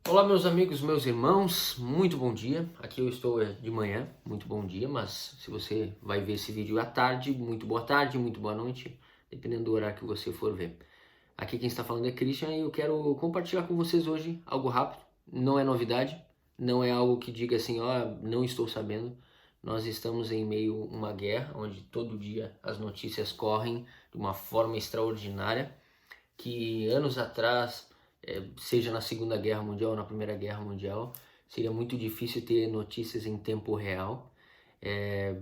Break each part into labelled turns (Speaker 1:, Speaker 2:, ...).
Speaker 1: Olá, meus amigos, meus irmãos, muito bom dia. Aqui eu estou de manhã, muito bom dia, mas se você vai ver esse vídeo à tarde, muito boa noite, dependendo do horário que você for ver. Aqui quem está falando é Christian e eu quero compartilhar com vocês hoje algo rápido, não é novidade, não é algo que diga assim, ó, não estou sabendo. Nós estamos em meio a uma guerra, onde todo dia as notícias correm de uma forma extraordinária, que anos atrás, seja na Segunda Guerra Mundial ou na Primeira Guerra Mundial, seria muito difícil ter notícias em tempo real. É,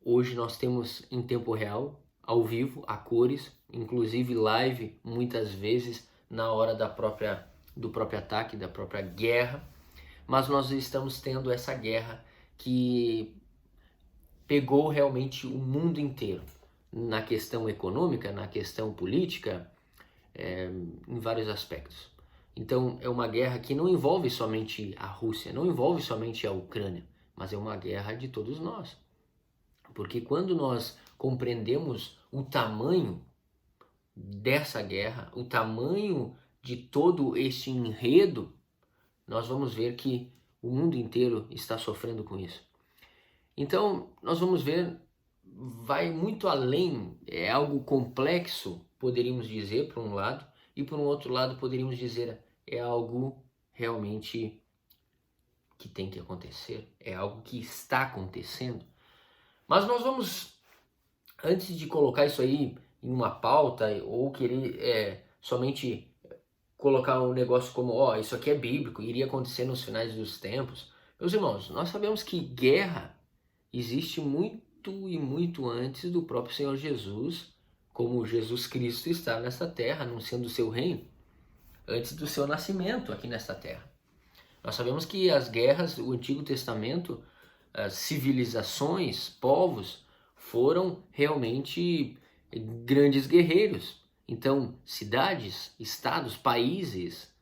Speaker 1: Hoje nós temos em tempo real, ao vivo, a cores, inclusive live, muitas vezes na hora do próprio ataque, da própria guerra. Mas nós estamos tendo essa guerra que pegou realmente o mundo inteiro, na questão econômica, na questão política, em vários aspectos. Então é uma guerra que não envolve somente a Rússia, não envolve somente a Ucrânia, mas é uma guerra de todos nós. Porque quando nós compreendemos o tamanho dessa guerra, o tamanho de todo este enredo, nós vamos ver que o mundo inteiro está sofrendo com isso. Então, nós vamos ver, vai muito além, é algo complexo, poderíamos dizer, por um lado, e por um outro lado, poderíamos dizer, é algo realmente que tem que acontecer, é algo que está acontecendo. Mas nós vamos, antes de colocar isso aí em uma pauta, ou querer somente colocar um negócio como, ó, isso aqui é bíblico, iria acontecer nos finais dos tempos. Meus irmãos, nós sabemos que guerra existe muito e muito antes do próprio Senhor Jesus, como Jesus Cristo está nessa terra, anunciando o seu reino, antes do seu nascimento aqui nesta terra. Nós sabemos que as guerras, o Antigo Testamento, as civilizações, povos, foram realmente grandes guerreiros. Então, cidades, estados, países,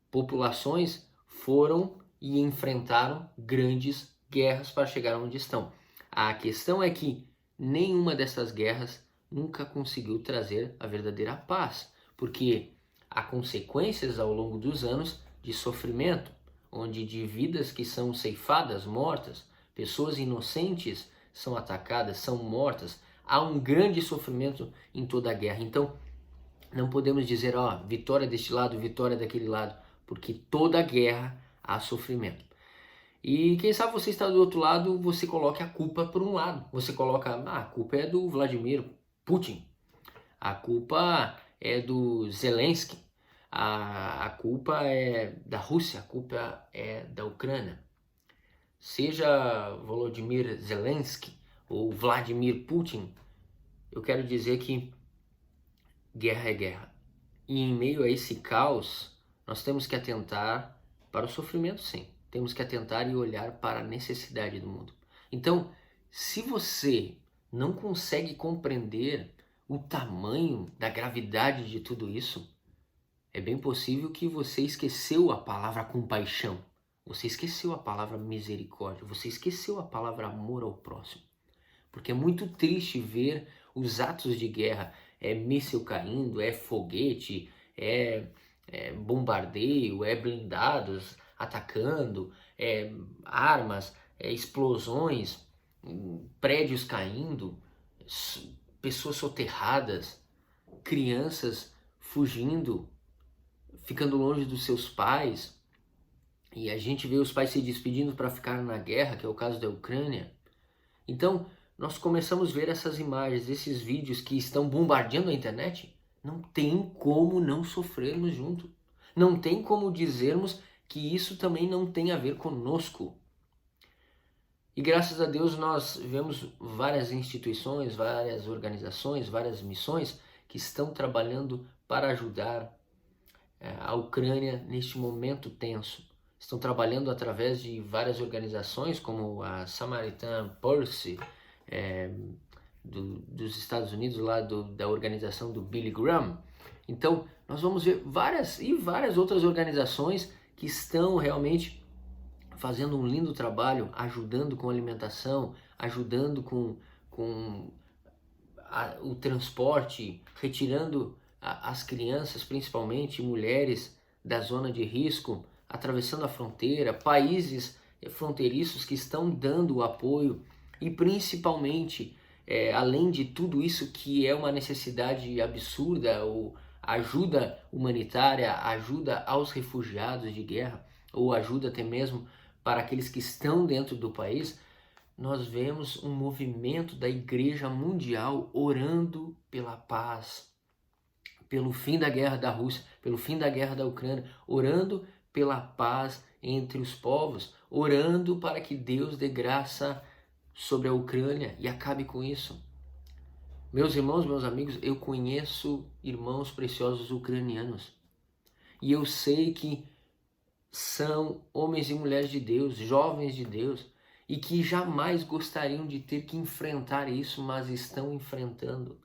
Speaker 1: populações foram e enfrentaram grandes guerras para chegar onde estão. A questão é que nenhuma dessas guerras nunca conseguiu trazer a verdadeira paz, porque há consequências ao longo dos anos de sofrimento, onde de vidas que são ceifadas, mortas, pessoas inocentes são atacadas, são mortas. Há um grande sofrimento em toda a guerra. Então, não podemos dizer, ó, vitória deste lado, vitória daquele lado, porque toda guerra há sofrimento. E quem sabe você está do outro lado, você coloque a culpa por um lado. Você coloca, a culpa é do Vladimir Putin, a culpa é do Zelensky, a culpa é da Rússia, a culpa é da Ucrânia. Seja Volodymyr Zelensky ou Vladimir Putin, eu quero dizer que guerra é guerra. E em meio a esse caos, nós temos que atentar para o sofrimento, sim. Temos que atentar e olhar para a necessidade do mundo. Então, se você não consegue compreender o tamanho da gravidade de tudo isso, é bem possível que você esqueceu a palavra compaixão, você esqueceu a palavra misericórdia, você esqueceu a palavra amor ao próximo. Porque é muito triste ver os atos de guerra, é míssil caindo, é foguete, é bombardeio, é blindados atacando, é armas, é explosões, prédios caindo, pessoas soterradas, crianças fugindo, ficando longe dos seus pais, e a gente vê os pais se despedindo para ficar na guerra, que é o caso da Ucrânia. Então, nós começamos a ver essas imagens, esses vídeos que estão bombardeando a internet. Não tem como não sofrermos junto. Não tem como dizermos que isso também não tem a ver conosco. E graças a Deus nós vemos várias instituições, várias organizações, várias missões que estão trabalhando para ajudar a Ucrânia neste momento tenso. Estão trabalhando através de várias organizações, como a Samaritan Purse, dos Estados Unidos, lá da organização do Billy Graham. Então, nós vamos ver várias outras organizações que estão realmente fazendo um lindo trabalho, ajudando com alimentação, ajudando com o transporte, retirando as crianças, principalmente mulheres, da zona de risco, atravessando a fronteira, países fronteiriços que estão dando apoio e principalmente, além de tudo isso que é uma necessidade absurda, ou ajuda humanitária, ajuda aos refugiados de guerra, ou ajuda até mesmo para aqueles que estão dentro do país, nós vemos um movimento da Igreja Mundial orando pela paz, pelo fim da guerra da Rússia, pelo fim da guerra da Ucrânia, orando pela paz entre os povos, orando para que Deus dê graça sobre a Ucrânia e acabe com isso. Meus irmãos, meus amigos, eu conheço irmãos preciosos ucranianos e eu sei que são homens e mulheres de Deus, jovens de Deus, e que jamais gostariam de ter que enfrentar isso, mas estão enfrentando.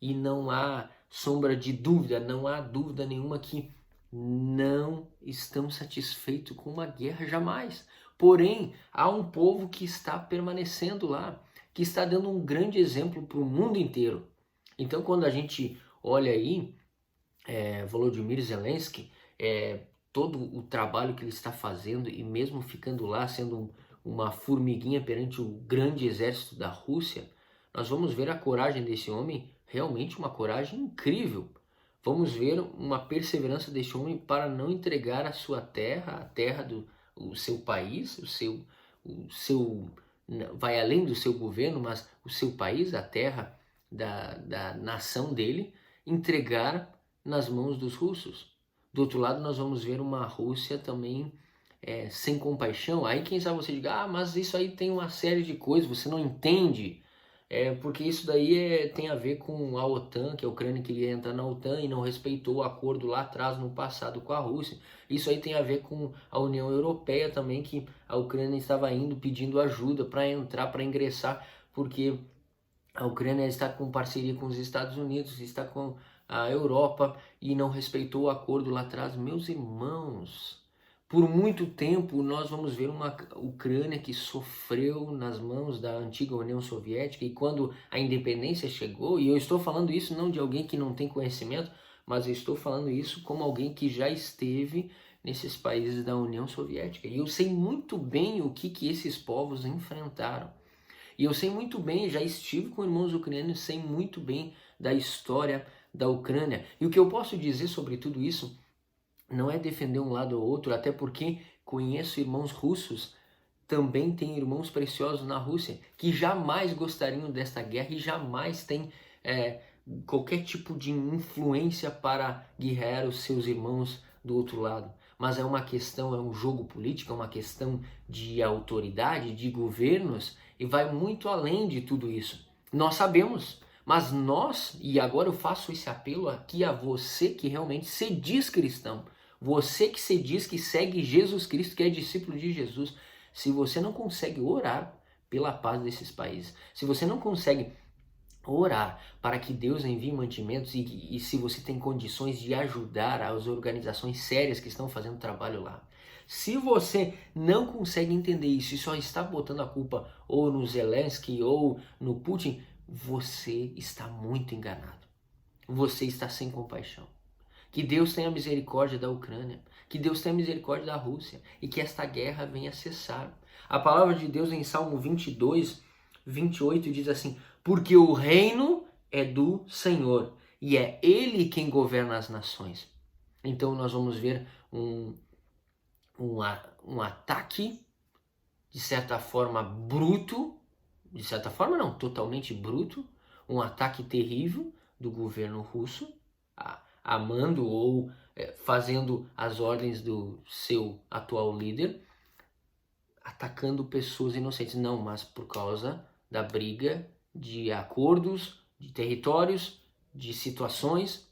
Speaker 1: E não há sombra de dúvida, não há dúvida nenhuma que não estão satisfeitos com uma guerra jamais. Porém, há um povo que está permanecendo lá, que está dando um grande exemplo para o mundo inteiro. Então, quando a gente olha aí, Volodymyr Zelensky, todo o trabalho que ele está fazendo, e mesmo ficando lá sendo uma formiguinha perante o grande exército da Rússia, nós vamos ver a coragem desse homem, realmente uma coragem incrível. Vamos ver uma perseverança desse homem para não entregar a sua terra, a terra do seu país, o seu vai além do seu governo, mas o seu país, a terra da nação dele, entregar nas mãos dos russos. Do outro lado, nós vamos ver uma Rússia também sem compaixão. Aí quem sabe você diga, mas isso aí tem uma série de coisas, você não entende. Porque isso daí tem a ver com a OTAN, que a Ucrânia queria entrar na OTAN e não respeitou o acordo lá atrás no passado com a Rússia. Isso aí tem a ver com a União Europeia também, que a Ucrânia estava indo pedindo ajuda para entrar, para ingressar, porque a Ucrânia está com parceria com os Estados Unidos, está com a Europa e não respeitou o acordo lá atrás. Meus irmãos, por muito tempo nós vamos ver uma Ucrânia que sofreu nas mãos da antiga União Soviética, e quando a independência chegou, e eu estou falando isso não de alguém que não tem conhecimento, mas eu estou falando isso como alguém que já esteve nesses países da União Soviética, e eu sei muito bem o que esses povos enfrentaram. E eu sei muito bem, já estive com irmãos ucranianos, sei muito bem da história da Ucrânia. E o que eu posso dizer sobre tudo isso não é defender um lado ou outro, até porque conheço irmãos russos, também tem irmãos preciosos na Rússia, que jamais gostariam desta guerra e jamais têm qualquer tipo de influência para guerrear os seus irmãos do outro lado. Mas é uma questão, é um jogo político, é uma questão de autoridade, de governos, e vai muito além de tudo isso. Nós sabemos, mas nós, e agora eu faço esse apelo aqui a você que realmente se diz cristão, você que se diz que segue Jesus Cristo, que é discípulo de Jesus, se você não consegue orar pela paz desses países, se você não consegue orar para que Deus envie mantimentos e se você tem condições de ajudar as organizações sérias que estão fazendo trabalho lá, se você não consegue entender isso e só está botando a culpa ou no Zelensky ou no Putin, você está muito enganado. Você está sem compaixão. Que Deus tenha misericórdia da Ucrânia, que Deus tenha misericórdia da Rússia e que esta guerra venha cessar. A palavra de Deus em Salmo 22, 28 diz assim: porque o reino é do Senhor e é Ele quem governa as nações. Então nós vamos ver um ataque, de certa forma bruto, de certa forma não, totalmente bruto, um ataque terrível do governo russo, amando ou fazendo as ordens do seu atual líder, atacando pessoas inocentes. Não, mas por causa da briga de acordos, de territórios, de situações.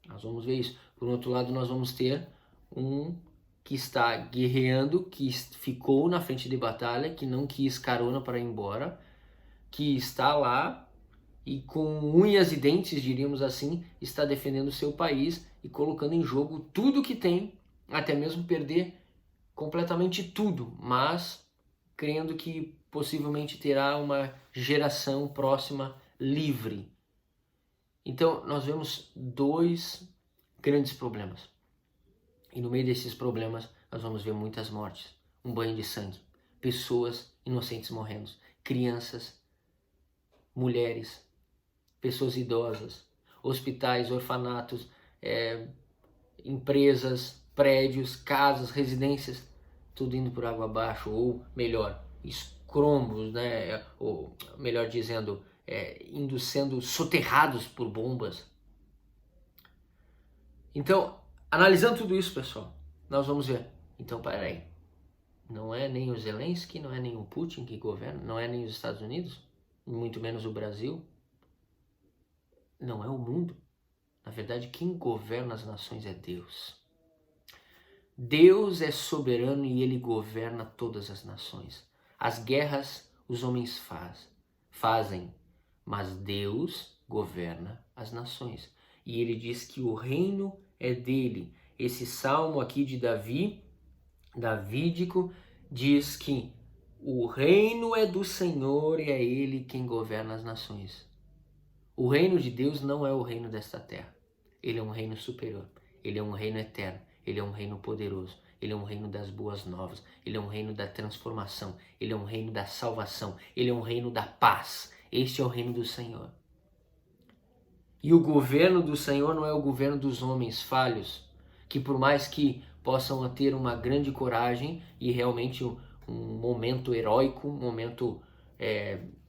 Speaker 1: Nós vamos ver isso. Por outro lado, nós vamos ter um que está guerreando, que ficou na frente de batalha, que não quis carona para ir embora, que está lá e com unhas e dentes, diríamos assim, está defendendo o seu país e colocando em jogo tudo que tem, até mesmo perder completamente tudo, mas crendo que possivelmente terá uma geração próxima livre. Então nós vemos dois grandes problemas. E no meio desses problemas, nós vamos ver muitas mortes, um banho de sangue, pessoas inocentes morrendo, crianças, mulheres, pessoas idosas, hospitais, orfanatos, empresas, prédios, casas, residências, tudo indo por água abaixo, ou melhor, escombros, né? Ou melhor dizendo, indo sendo soterrados por bombas. Então, analisando tudo isso, pessoal, nós vamos ver. Então, peraí, não é nem o Zelensky, não é nem o Putin que governa, não é nem os Estados Unidos, muito menos o Brasil, não é o mundo. Na verdade, quem governa as nações é Deus. Deus é soberano e Ele governa todas as nações. As guerras os homens fazem, mas Deus governa as nações. E Ele diz que o reino é dele. Esse salmo aqui de Davi, davídico, diz que o reino é do Senhor e é Ele quem governa as nações. O reino de Deus não é o reino desta terra. Ele é um reino superior. Ele é um reino eterno. Ele é um reino poderoso. Ele é um reino das boas novas. Ele é um reino da transformação. Ele é um reino da salvação. Ele é um reino da paz. Este é o reino do Senhor. E o governo do Senhor não é o governo dos homens falhos, que por mais que possam ter uma grande coragem e realmente um momento heróico, um momento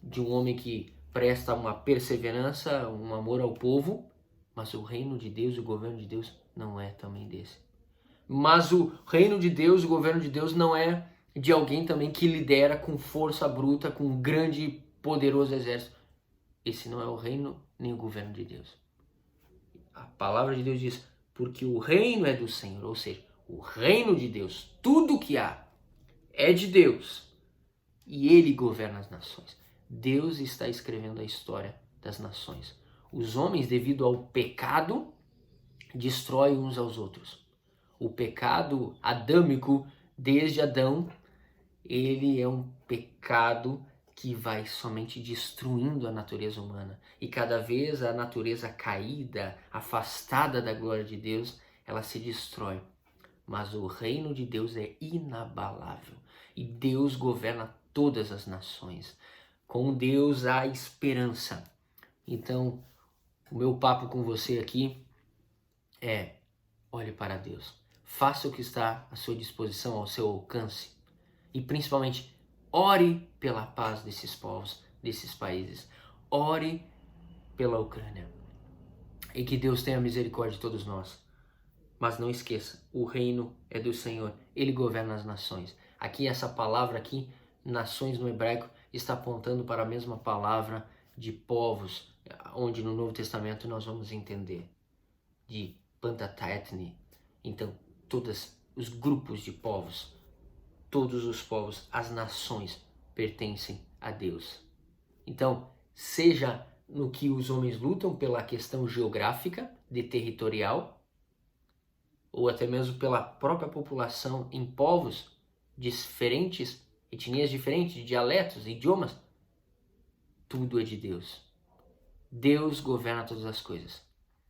Speaker 1: de um homem que presta uma perseverança, um amor ao povo, mas o reino de Deus e o governo de Deus não é também desse. Mas o reino de Deus, o governo de Deus não é de alguém também que lidera com força bruta, com um grande, poderoso exército. Esse não é o reino nem o governo de Deus. A palavra de Deus diz, porque o reino é do Senhor, ou seja, o reino de Deus, tudo que há é de Deus e Ele governa as nações. Deus está escrevendo a história das nações. Os homens, devido ao pecado, destroem uns aos outros. O pecado adâmico, desde Adão, ele é um pecado que vai somente destruindo a natureza humana. E cada vez a natureza caída, afastada da glória de Deus, ela se destrói. Mas o reino de Deus é inabalável. E Deus governa todas as nações. Com Deus há esperança. Então, o meu papo com você aqui é: olhe para Deus. Faça o que está à sua disposição, ao seu alcance. E principalmente, ore pela paz desses povos, desses países. Ore pela Ucrânia. E que Deus tenha misericórdia de todos nós. Mas não esqueça, o reino é do Senhor. Ele governa as nações. Aqui, essa palavra aqui, nações no hebraico, está apontando para a mesma palavra de povos, onde no Novo Testamento nós vamos entender de Pantatethne. Então, todos os grupos de povos, todos os povos, as nações pertencem a Deus. Então, seja no que os homens lutam pela questão geográfica, de territorial, ou até mesmo pela própria população em povos diferentes, etnias diferentes, dialetos, idiomas, tudo é de Deus. Deus governa todas as coisas.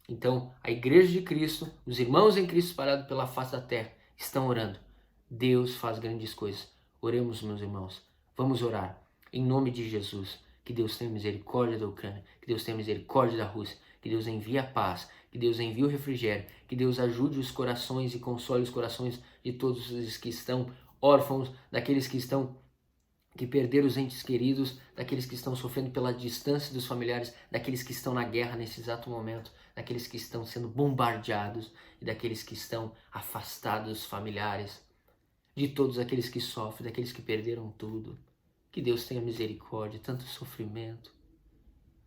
Speaker 1: Então, a Igreja de Cristo, os irmãos em Cristo espalhados pela face da terra, estão orando. Deus faz grandes coisas. Oremos, meus irmãos. Vamos orar. Em nome de Jesus. Que Deus tenha misericórdia da Ucrânia. Que Deus tenha misericórdia da Rússia. Que Deus envie a paz. Que Deus envie o refrigério. Que Deus ajude os corações e console os corações de todos os que estão órfãos, daqueles que perderam os entes queridos, daqueles que estão sofrendo pela distância dos familiares, daqueles que estão na guerra nesse exato momento, daqueles que estão sendo bombardeados e daqueles que estão afastados dos familiares, de todos aqueles que sofrem, daqueles que perderam tudo. Que Deus tenha misericórdia, tanto sofrimento,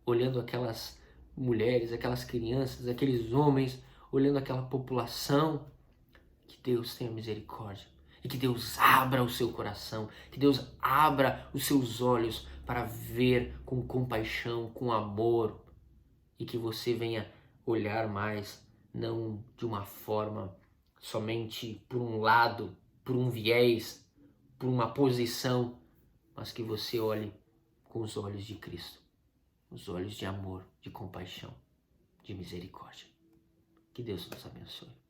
Speaker 1: olhando aquelas mulheres, aquelas crianças, aqueles homens, olhando aquela população. Que Deus tenha misericórdia. E que Deus abra o seu coração, que Deus abra os seus olhos para ver com compaixão, com amor, e que você venha olhar mais, não de uma forma somente por um lado, por um viés, por uma posição, mas que você olhe com os olhos de Cristo, os olhos de amor, de compaixão, de misericórdia. Que Deus nos abençoe.